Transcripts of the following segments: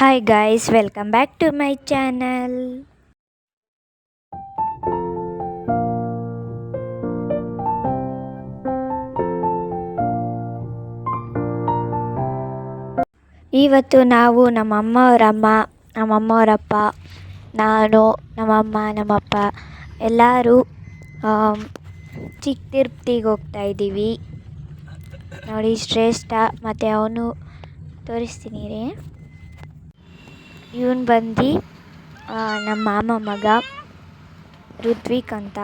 Hi guys, welcome back to my channel. ಇವತ್ತು ನಾವು ನಮ್ಮಮ್ಮವರಪ್ಪ, ನಾನು, ನಮ್ಮಮ್ಮ, ನಮ್ಮಪ್ಪ ಎಲ್ಲರೂ ಚಿಕ್ಕ ತಿರುಪತಿಗೆ ಹೋಗ್ತಾ ಇದ್ದೀವಿ. ನೋಡಿ ಶ್ರೇಷ್ಠ ಮತ್ತು ಅವನು ತೋರಿಸ್ತೀನಿ ರೀ. ಇವನು ಬಂದು ನಮ್ಮ ಮಾಮ ಮಗ ಋತ್ವಿಕ್ ಅಂತ.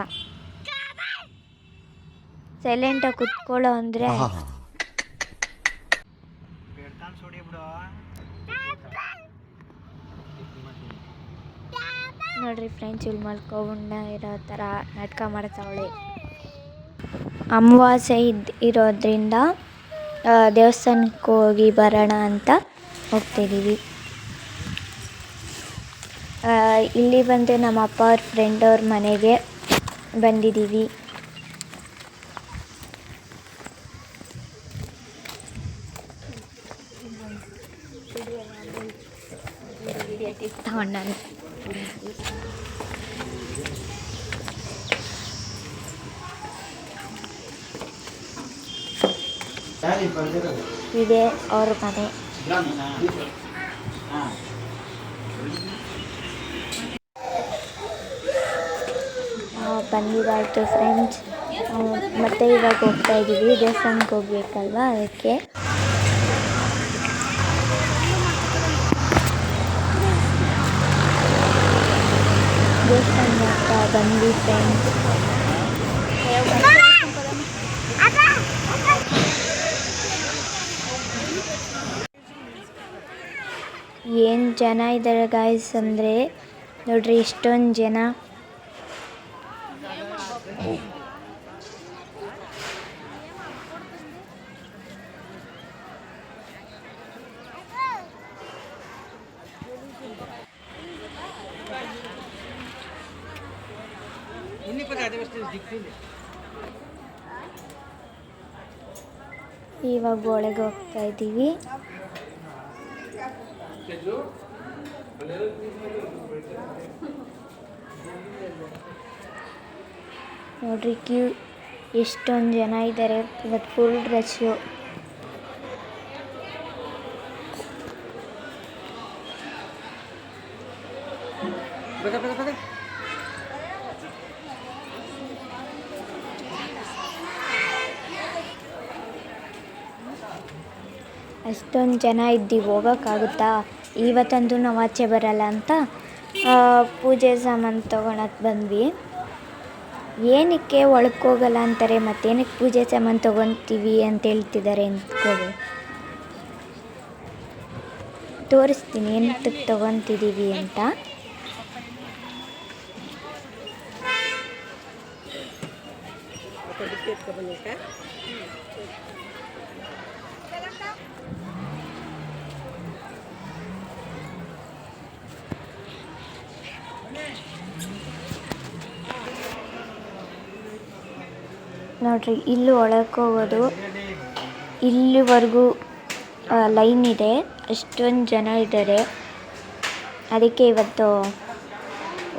ಸೈಲೆಂಟಾಗಿ ಕುತ್ಕೊಳ್ಳೋ ಅಂದರೆ ನೋಡ್ರಿ ಫ್ರೆಂಡ್ಸ್, ಇಲ್ಲಿ ಮಲ್ಕೊಂಡ ಇರೋ ಥರ ನಾಟಕ ಮಾಡ್ತಾವಳೆ. ಅಮಾವಾಸ್ಯೆ ಇರೋದ್ರಿಂದ ದೇವಸ್ಥಾನಕ್ಕೆ ಹೋಗಿ ಬರೋಣ ಅಂತ ಹೋಗ್ತಿದ್ದೀವಿ. ಇಲ್ಲಿ ಬಂದು ನಮ್ಮ ಅಪ್ಪ ಅವ್ರ ಫ್ರೆಂಡ್ ಅವ್ರ ಮನೆಗೆ ಬಂದಿದ್ದೀವಿ. ನಾನು ಇದೆ ಅವ್ರ ಮನೆ. ಬಂದಿದ್ದಾಯಿತು ಫ್ರೆಂಡ್ಸ್. ಮತ್ತೆ ಇವಾಗ ಹೋಗ್ತಾ ಇದ್ದೀವಿ, ದೇವಸ್ಥಾನಕ್ಕೆ ಹೋಗ್ಬೇಕಲ್ವ, ಅದಕ್ಕೆ. ದೇವಸ್ಥಾನ ಹತ್ರ ಬಂದ್ವಿ ಫ್ರೆಂಡ್ಸ್. ಏನು ಜನ ಇದ್ದಾರೆ ಗಾಯ್ಸ್ ಅಂದರೆ ನೋಡ್ರಿ, ಇಷ್ಟೊಂದು ಜನ. ಇವಾಗ ಒಳಗೆ ಹೋಗ್ತಾ ಇದ್ದೀವಿ. ನೋಡ್ರಿ ಕ್ಯೂ ಎಷ್ಟೊಂದು ಜನ ಇದ್ದಾರೆ. ಇವತ್ತು ಫುಲ್ ರಶ್ಶು. ಅಷ್ಟೊಂದು ಜನ ಇದ್ದೀವಿ, ಹೋಗೋಕ್ಕಾಗುತ್ತಾ? ಇವತ್ತಂತೂ ನಾವು ಆಚೆ ಬರಲ್ಲ ಅಂತ ಪೂಜೆ ಸಾಮಾನು ತೊಗೊಳಕ್ಕೆ ಬಂದ್ವಿ. ಏನಕ್ಕೆ ಒಳಕ್ಕೆ ಹೋಗಲ್ಲ ಅಂತಾರೆ, ಮತ್ತೇನಕ್ಕೆ ಪೂಜೆ ಸಾಮಾನು ತೊಗೊತೀವಿ ಅಂತ ಹೇಳ್ತಿದ್ದಾರೆ ಅಂದ್ಕೋಬೇಕು. ತೋರಿಸ್ತೀನಿ ಏನಕ್ಕೆ ತೊಗೊತಿದ್ದೀವಿ ಅಂತ. ನೋಡ್ರಿ, ಇಲ್ಲಿ ಒಳಕ್ಕೆ ಹೋಗೋದು, ಇಲ್ಲಿವರೆಗೂ ಲೈನ್ ಇದೆ. ಅಷ್ಟೊಂದು ಜನ ಇದ್ದಾರೆ, ಅದಕ್ಕೆ ಇವತ್ತು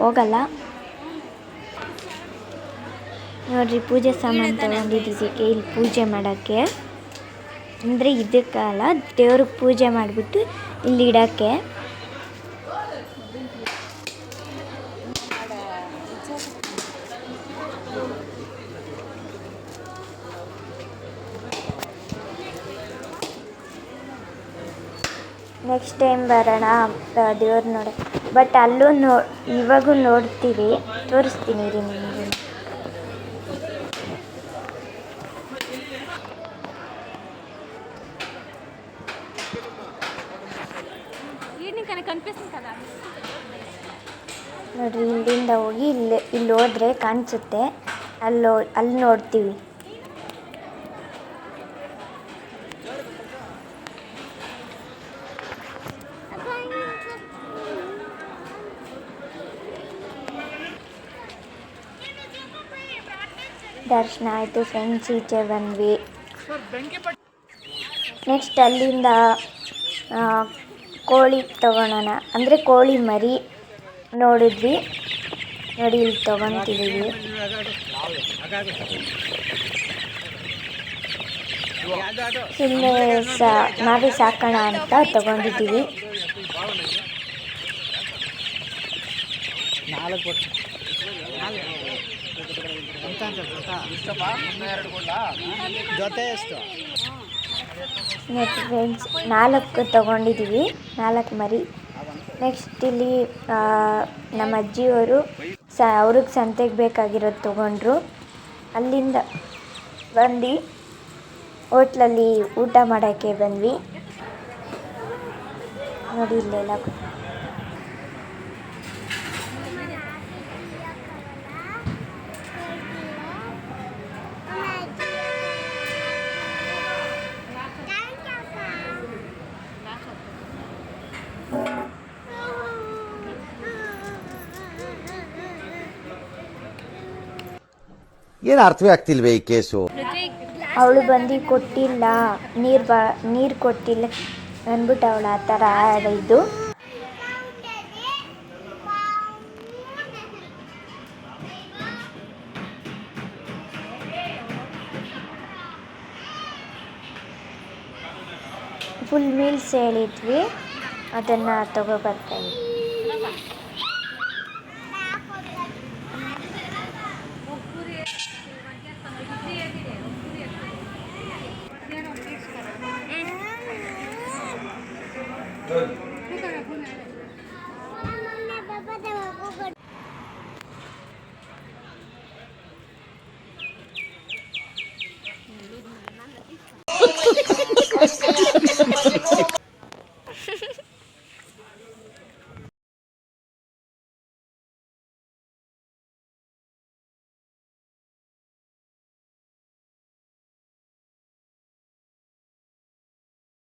ಹೋಗಲ್ಲ. ನೋಡ್ರಿ, ಪೂಜೆ ಸಾಮಾನು ತಗೊಂಡಿದ್ದಕ್ಕೆ ಇಲ್ಲಿ ಪೂಜೆ ಮಾಡೋಕ್ಕೆ, ಅಂದರೆ ಇದಕ್ಕಲ್ಲ, ದೇವ್ರಿಗೆ ಪೂಜೆ ಮಾಡಿಬಿಟ್ಟು ಇಲ್ಲಿ ಇಡೋಕ್ಕೆ. ನೆಕ್ಸ್ಟ್ ಟೈಮ್ ಬರೋಣ ದೇವ್ರು ನೋಡಿ. ಬಟ್ ಅಲ್ಲೂ ಇವಾಗೂ ನೋಡ್ತೀವಿ, ತೋರಿಸ್ತೀನಿ ರೀ ನಿಮಗೆ. ನೋಡ್ರಿ, ಇಲ್ಲಿಂದ ಹೋಗಿ ಇಲ್ಲಿ ಹೋದ್ರೆ ಕಾಣಿಸುತ್ತೆ, ಅಲ್ಲಿ ನೋಡ್ತೀವಿ. ದರ್ಶನ ಆಯಿತು ಫ್ರೆಂಡ್ಸ್, ಈಚೆ ಬಂದ್ವಿ. ನೆಕ್ಸ್ಟ್ ಅಲ್ಲಿಂದ ಕೋಳಿ ತಗೊಳೋಣ ಅಂದರೆ ಕೋಳಿ ಮರಿ ನೋಡಿದ್ವಿ, ನೋಡಿ ಇಲ್ಲಿ ತೊಗೊತಿದ್ದೀವಿ. ಸುಮ್ಮನೆ ನಾವೇ ಸಾಕೋಣ ಅಂತ ತಗೊಂಡಿದ್ದೀವಿ. ನೆಕ್ಸ್ಟ್ ಫ್ರೆಂಡ್ಸ್ 4 ತಗೊಂಡಿದ್ದೀವಿ, 4 ಮರಿ. ನೆಕ್ಸ್ಟ್ ಇಲ್ಲಿ ನಮ್ಮ ಅಜ್ಜಿಯವರು ಅವ್ರಿಗೆ ಸಂತೆಗೆ ಬೇಕಾಗಿರೋದು ತೊಗೊಂಡ್ರು. ಅಲ್ಲಿಂದ ಬಂದು ಹೋಟ್ಲಲ್ಲಿ ಊಟ ಮಾಡೋಕ್ಕೆ ಬಂದ್ವಿ. ನೋಡಿ ಇಲ್ಲೆಲ್ಲ ಏನು ಅರ್ಥವೇ ಆಗ್ತಿಲ್ವೇ ಈ ಕೇಸು. ಅವಳು ಬಂದು ಕೊಟ್ಟಿಲ್ಲ, ನೀರು ಕೊಟ್ಟಿಲ್ಲ ಅಂದ್ಬಿಟ್ಟು ಅವಳು ಆ ಥರ ಆಡಿದ್ದು. ಫುಲ್ ಮೀಲ್ಸ್ ಹೇಳಿದ್ವಿ, ಅದನ್ನು ತಗೊಬರ್ತಾಯಿದ್ವಿ.